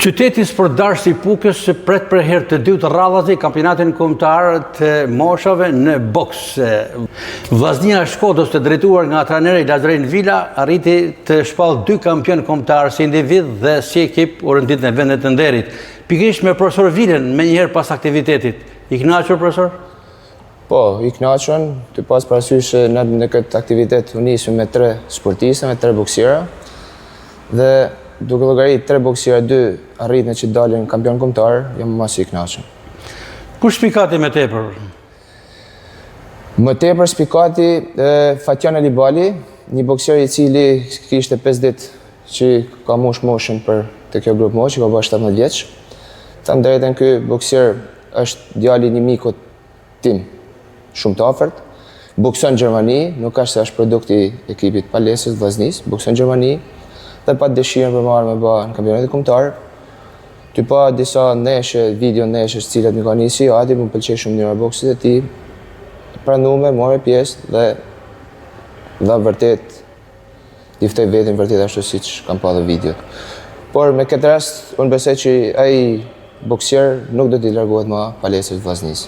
Qyteti sportdarës i Pukës pret për herë të dytë radhës kampionatin kombëtar të moshave në boks. Vllaznia e Shkodrës, të drejtuar nga trajneri Lazaren Vila, arriti të shpallë 2 kampion kombëtar si individ dhe si ekip u rendit në vendet të nderit. Pikërisht me profesor Vilen më njëherë pas aktivitetit. I kënaqur profesor? Po, i kënaqur, të pas parasysh në këtë aktivitet u nisëm me 3 sportistë, me 3 boksiera dhe duke llogarit 3 boksiera, 2 arritën që dalin kampion kombëtar, jam mas i kënaqur. Kush spikati më tepër? Më tepër spikati Fatjan Alibali, një boksier i cili kishte 5 ditë që ka moshën për të kjo grup moshë, ka bërë 17 vjeç. Tham drejtën, ky boksier është djali një mikut tim, shumë të afërt. Bokson në Gjermani, nuk është se është produkti i ekipit palesës vllaznisë, bokson në Gjermani dhe pa dëshirën për marrë me bë në kampionatin kombëtar. Ty pa disa neshe, video neshe cilat më ka nisi, ati më pëlqej shumë mënyra e boksit e tij. Pranume, morë pjesë dhe vërtet i ftoj veten vërtet ashtu siç kam pa dhe videot. Por me këtë rast unë besoj që ai boksier nuk do t'i largohet më palesës vllaznisë.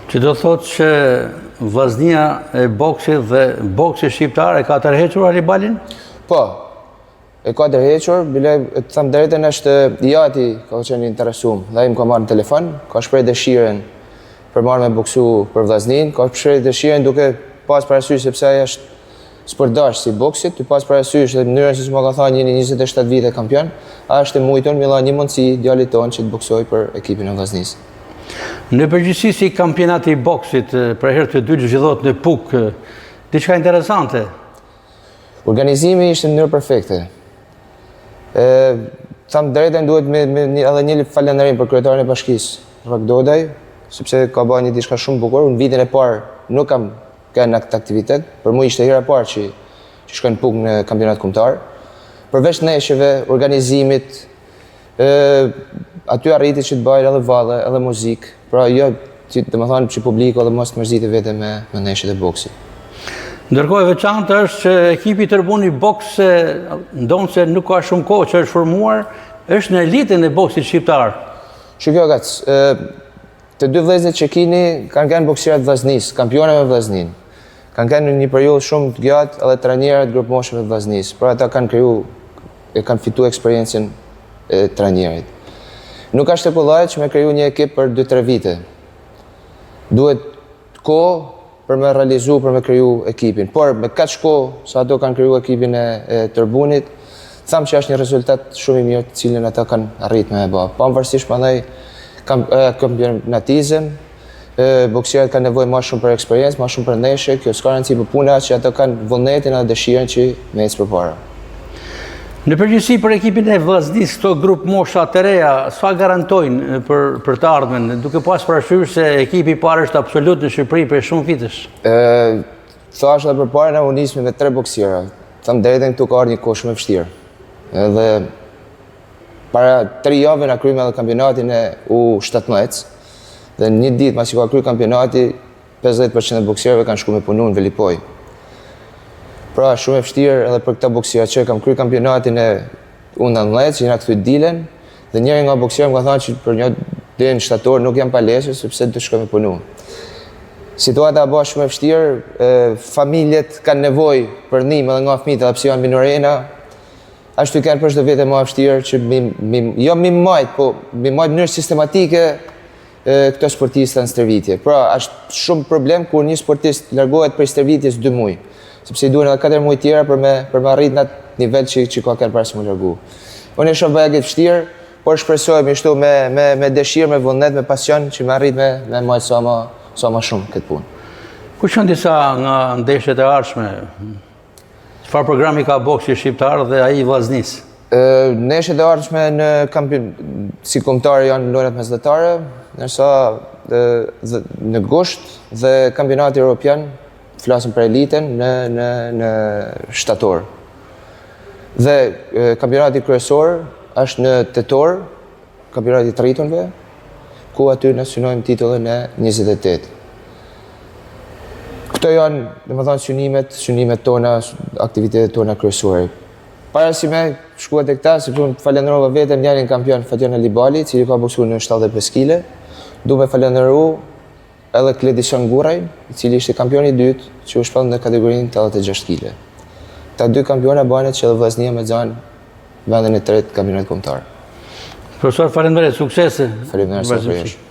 Që do thotë që vllaznia e boksit dhe boksi shqiptar e ka tërhequr Alibalin? Po, e ka tërhequr, bile të them drejtën është Jati ka qenë interesuar. Dhe ai më ka marrë në telefon, ka shpreh dëshirën për marrë me boksu për vllaznin, ka shpreh dëshirën duke pas parasysh sepse ai është sportdash si boksit, të pas parasysh dhe mënyrën se më ka thënë jeni 27 vite kampion, a është e mujtur me një mundësi djalit tonë që të boksoj për ekipin e vllaznisë. Në përgjithësi si kampionati i boksit për herë të dytë zhvillohet në Pukë, diçka interesante. Organizimi ishte në mënyrë perfekte. Tham drejtën duhet edhe një falënderim për kryetarin e bashkisë, Rak Dodaj, sepse ka bërë një diçka shumë bukur. Në vitin e parë nuk kam kanë këtë aktivitet, për mua ishte hera e parë që shkoj në Pukë në kampionat kombëtar. Përveç neshëve, organizimit, aty arriti që të bëjë edhe valle, edhe muzikë, pra jo, domethënë që publiku edhe mos të mërzitet vetëm me neshët e boksit. Ndërkohë e veçantë është që ekipi Tërbuni Boks, ndonë se nuk ka shumë kohë që është formuar, është në elitën e boksit shqiptar. Shikoj gac, të dy vëllezërit që keni kanë qenë boksierë të vllaznisë, kampionë me vllaznin. Kanë qenë në një periudhë shumë të gjatë edhe trajnerë të grup moshëve të vllaznisë. Pra ata kanë fituar eksperiencën e trajnerit. Nuk është e kollaj që me kriju një ekip për 2-3 vite. Duhet kohë për me realizu, për me kriju ekipin. Por me kaq kohë sa ato kanë kriju ekipin e Tërbunit, thamë që është një rezultat shumë i mirë të cilin ata kanë arrit me e bë. Pavarësisht mandej kampionatizëm, boksierët kanë nevojë më shumë për eksperiencë, më shumë për ndeshje, kjo s'ka rëndësi për puna që ata kanë vullnetin dhe dëshirën që me ecë përpara. Në përgjithësi për ekipin e vllaznisë, këto grup mosha të reja, sa garantojnë për të ardhmen, duke pas parasysh se ekipi i parë është absolut në Shqipëri për shumë vitesh? Thash edhe përpara na u nisëm me 3 boksiera. Tham drejtën këtu ka ardhur një kohë shumë e vështirë. Edhe para 3 javë na kryejmë edhe kampionatin e U17 dhe një ditë pasi ka kryer kampionati, 50% e boksierëve kanë shkuar me punu në Velipoj. Pra shumë e vështirë edhe për këta boksierë që kam kryer kampionatin e U19 që na kthy dilen dhe njëri nga boksierët më ka thënë që për një ditë në shtator nuk jam palesës sepse do të shkoj me punu. Situata bëhet shumë e vështirë, familjet kanë nevojë për ndihmë edhe nga fëmijët edhe pse janë minorena. Ashtu kanë për çdo vete më vështirë që jo mi majt, po mi majt në mënyrë sistematike këto sportistë në stërvitje. Pra është shumë problem kur një sportist largohet prej stërvitjes 2 muaj. Sepse i duhen edhe 4 muaj tjera për me arrit në atë nivel që ka kanë parë më largu. Unë e shoh bëhet vështirë, por shpresojmë ashtu me dëshirë, me vullnet, me pasion që me arrit me më sa më shumë këtë punë. Ku janë disa nga ndeshjet e ardhshme? Çfarë programi ka boksi shqiptar dhe ai i vllaznisë? Ndeshjet e ardhshme në si kombëtar janë lojrat mesdhetare, ndërsa në gusht dhe kampionati evropian flasim për elitën në shtator. Dhe kampionati kryesor është në tetor, kampionati të rritunve, ku aty ne synojmë titullin e 28. Këto janë, domethënë, synimet tona, aktivitetet tona kryesore. Para si me shkuat e këta, sepse unë falenderova vetëm njanin kampion Fatjon Alibali, cili ka boksuar në 75 kg. Du me falenderu edhe Kledison Guraj, i cili ishte kampioni i dytë, që u shpall në kategorinë 86 kg. Ta dy kampiona banet që edhe vllaznia me xhan vendin e tretë kampionatit kombëtar. Profesor, faleminderit, suksese. Faleminderit.